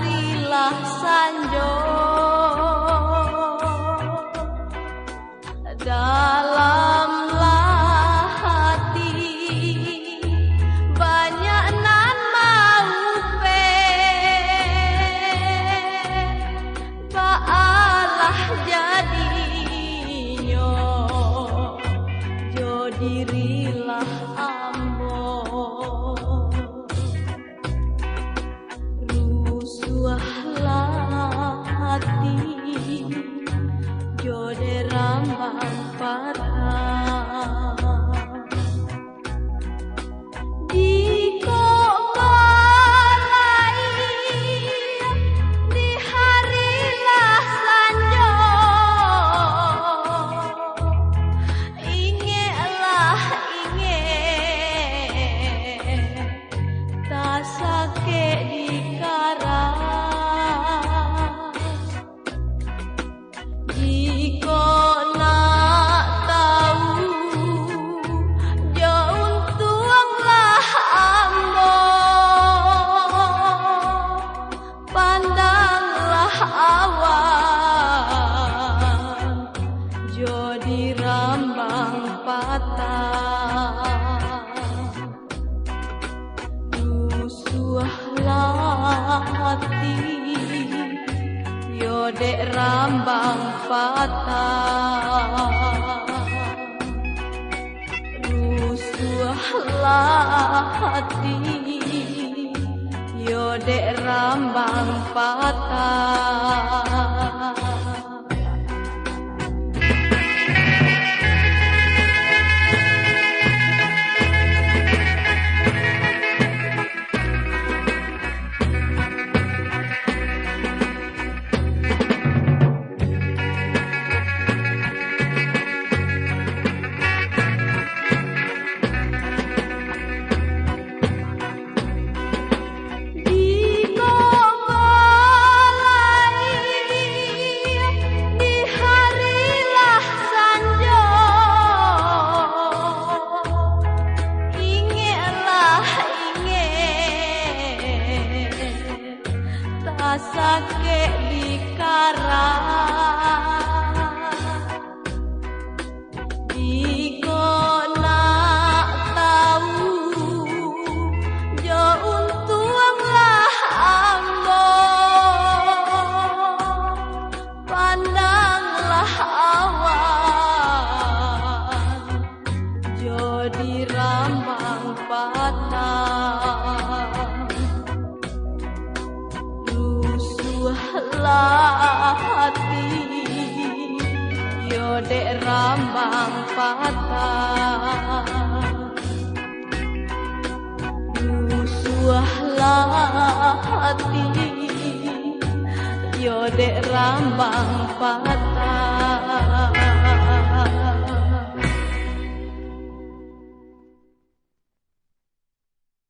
harilah sanjo dalamlah hati banyak nan mau pe baalah jadinyo jo dirilah ambo rusuhlah hati jo de rambang patah di balai di harilah sanjo ingelah inge tak sakit di karas jika nak tahu jo untuanglah ambo pandanglah awan jo dirambang patah rusuhlah hati yo dek rambang patah rusuhlah hati yo dek rambang patah sakit di karas jika nak tahu jo untuanglah ambo pandanglah awan jo dirambang patah rusuhlah hati yo dek rambang patah rusuhlah hati yo dek rambang patah